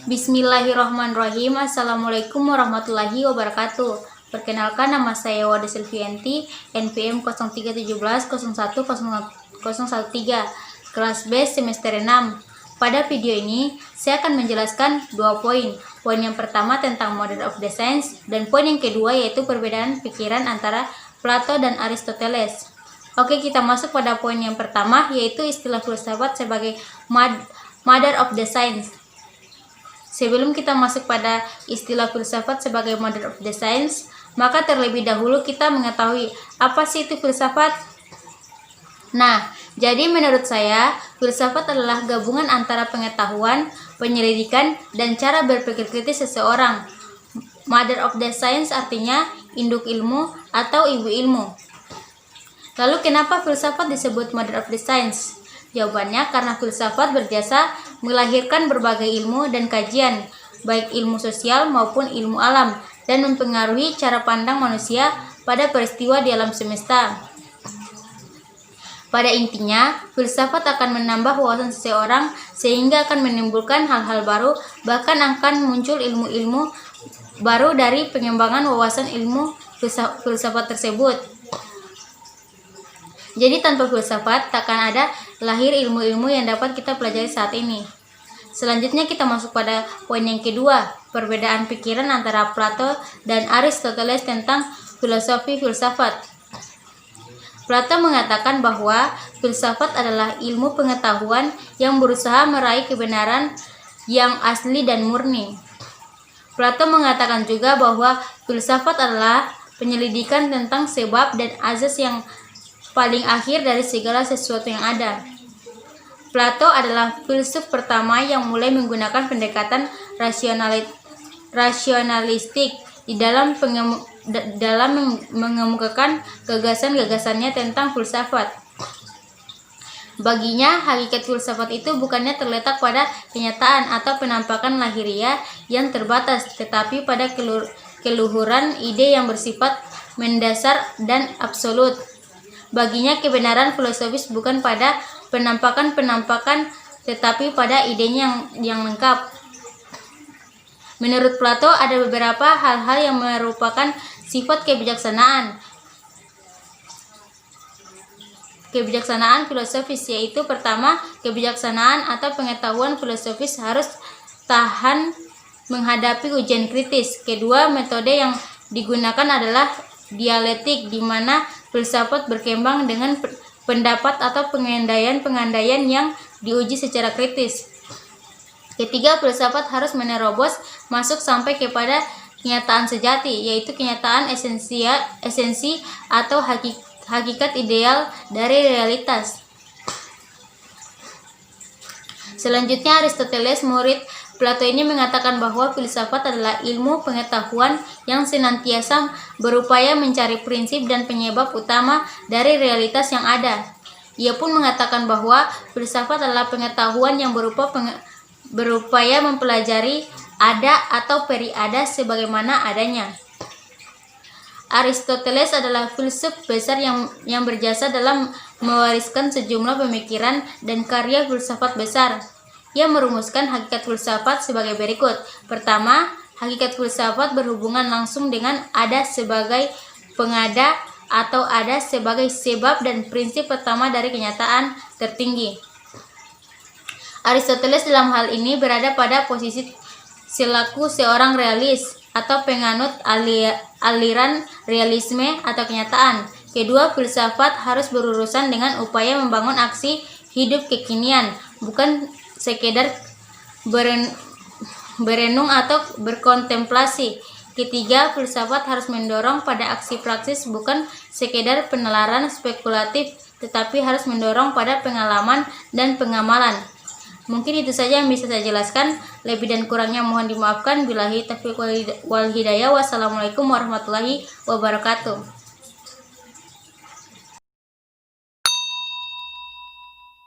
Bismillahirrahmanirrahim. Assalamualaikum warahmatullahi wabarakatuh. Perkenalkan, nama saya Wada Silvianti, NPM 0317010013, kelas B semester 6. Pada video ini, saya akan menjelaskan 2 poin. Poin yang pertama tentang Modern of the Science, dan poin yang kedua yaitu perbedaan pikiran antara Plato dan Aristoteles. Oke, kita masuk pada poin yang pertama, yaitu istilah filsafat sebagai Mother of the Science. Sebelum kita masuk pada istilah filsafat sebagai Mother of the Science, maka terlebih dahulu kita mengetahui apa sih itu filsafat. Nah, jadi menurut saya, filsafat adalah gabungan antara pengetahuan, penyelidikan, dan cara berpikir kritis seseorang. Mother of the Science artinya induk ilmu atau ibu ilmu. Lalu kenapa filsafat disebut Mother of the Science? Jawabannya karena filsafat berjasa melahirkan berbagai ilmu dan kajian, baik ilmu sosial maupun ilmu alam, dan mempengaruhi cara pandang manusia pada peristiwa di alam semesta. Pada intinya, filsafat akan menambah wawasan seseorang sehingga akan menimbulkan hal-hal baru, bahkan akan muncul ilmu-ilmu baru dari pengembangan wawasan ilmu filsafat tersebut. Jadi tanpa filsafat takkan ada lahir ilmu-ilmu yang dapat kita pelajari saat ini. Selanjutnya kita masuk pada poin yang kedua, perbedaan pikiran antara Plato dan Aristoteles tentang filosofi filsafat. Plato mengatakan bahwa filsafat adalah ilmu pengetahuan yang berusaha meraih kebenaran yang asli dan murni. Plato mengatakan juga bahwa filsafat adalah penyelidikan tentang sebab dan azas yang paling akhir dari segala sesuatu yang ada. Plato adalah filsuf pertama yang mulai menggunakan pendekatan rasionalistik di dalam mengemukakan gagasan-gagasannya tentang filsafat. Baginya, hakikat filsafat itu bukannya terletak pada kenyataan atau penampakan lahiriah yang terbatas, tetapi pada keluhuran ide yang bersifat mendasar dan absolut. Baginya, kebenaran filosofis bukan pada penampakan-penampakan, tetapi pada idenya yang lengkap. Menurut Plato, ada beberapa hal-hal yang merupakan sifat kebijaksanaan filosofis, yaitu pertama, kebijaksanaan atau pengetahuan filosofis harus tahan menghadapi ujian kritis. Kedua, metode yang digunakan adalah dialektik, di mana filsafat berkembang dengan pendapat atau pengandaian yang diuji secara kritis. Ketiga, filsafat harus menerobos masuk sampai kepada kenyataan sejati, yaitu kenyataan esensi atau hakikat ideal dari realitas. Selanjutnya, Aristoteles, murid Plato ini mengatakan bahwa filsafat adalah ilmu pengetahuan yang senantiasa berupaya mencari prinsip dan penyebab utama dari realitas yang ada. Ia pun mengatakan bahwa filsafat adalah pengetahuan yang berupaya mempelajari ada atau periada sebagaimana adanya. Aristoteles adalah filsuf besar yang berjasa dalam mewariskan sejumlah pemikiran dan karya filsafat besar. Ia merumuskan hakikat filsafat sebagai berikut. Pertama, hakikat filsafat berhubungan langsung dengan ada sebagai pengada atau ada sebagai sebab dan prinsip pertama dari kenyataan tertinggi. Aristoteles dalam hal ini berada pada posisi selaku seorang realis atau penganut aliran realisme atau kenyataan. Kedua, filsafat harus berurusan dengan upaya membangun aksi hidup kekinian, bukan sekedar berenung atau berkontemplasi. Ketiga, filsafat harus mendorong pada aksi praktis, bukan sekedar penalaran spekulatif, tetapi harus mendorong pada pengalaman dan pengamalan. Mungkin itu saja yang bisa saya jelaskan. Lebih dan kurangnya mohon dimaafkan. Billahi taufiq wal hidayah. Wassalamualaikum warahmatullahi wabarakatuh.